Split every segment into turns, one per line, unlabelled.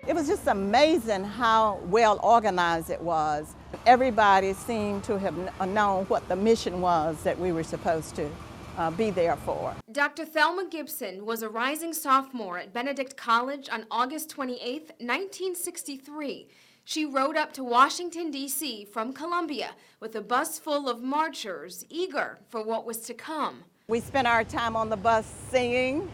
It was just amazing how well organized it was. Everybody seemed to have known what the mission was that we were supposed to be there for.
Dr. Thelma Gibson was a rising sophomore at Benedict College on August 28, 1963. She rode up to Washington, D.C. from Columbia with a bus full of marchers eager for what was to come.
We spent our time on the bus singing,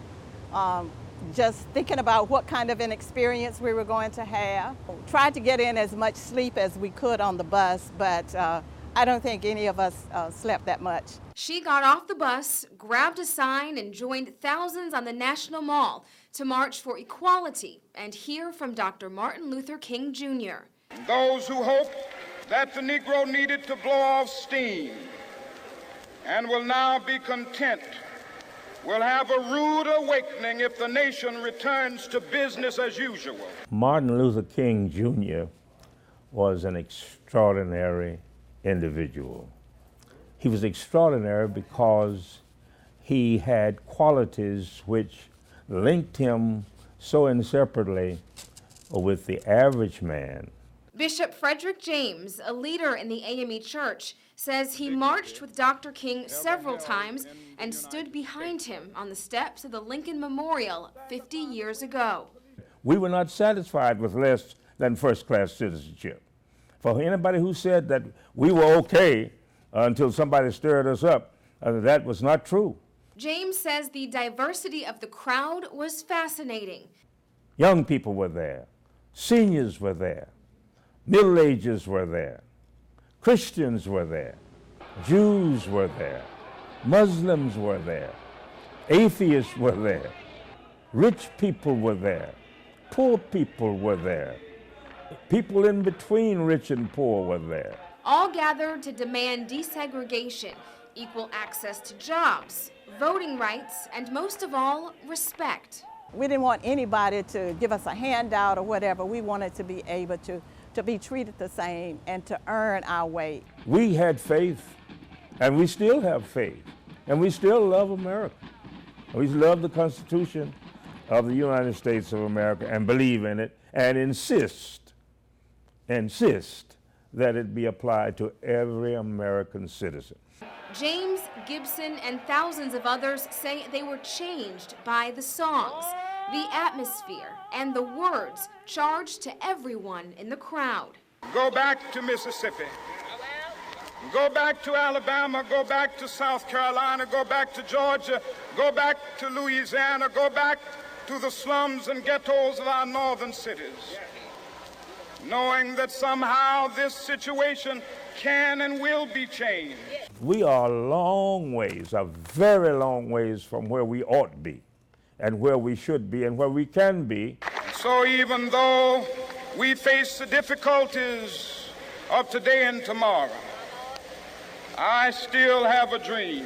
just thinking about what kind of an experience we were going to have. Tried to get in as much sleep as we could on the bus, but I don't think any of us slept that much.
She got off the bus, grabbed a sign, and joined thousands on the National Mall to march for equality and hear from Dr. Martin Luther King, Jr.
Those who hoped that the Negro needed to blow off steam and will now be content will have a rude awakening if the nation returns to business as usual.
Martin Luther King, Jr. was an extraordinary individual. He was extraordinary because he had qualities which linked him so inseparably with the average man.
Bishop Frederick James, a leader in the AME Church, says he marched with Dr. King several times and stood behind him on the steps of the Lincoln Memorial 50 years ago.
We were not satisfied with less than first-class citizenship. For anybody who said that we were okay until somebody stirred us up, that was not true.
James says the diversity of the crowd was fascinating.
Young people were there, seniors were there, middle ages were there, Christians were there, Jews were there, Muslims were there, atheists were there, rich people were there, poor people were there, people in between rich and poor were there.
All gathered to demand desegregation, equal access to jobs, voting rights, and most of all, respect.
We didn't want anybody to give us a handout or whatever. We wanted to be able to be treated the same and to earn our way.
We had faith, and we still have faith, and we still love America. We love the Constitution of the United States of America and believe in it and insist that it be applied to every American citizen.
James, Gibson, and thousands of others say they were changed by the songs, the atmosphere, and the words charged to everyone in the crowd.
Go back to Mississippi. Go back to Alabama. Go back to South Carolina. Go back to Georgia. Go back to Louisiana. Go back to the slums and ghettos of our northern cities, knowing that somehow this situation can and will be changed.
We are a long ways, a very long ways from where we ought to be and where we should be and where we can be.
So even though we face the difficulties of today and tomorrow, I still have a dream.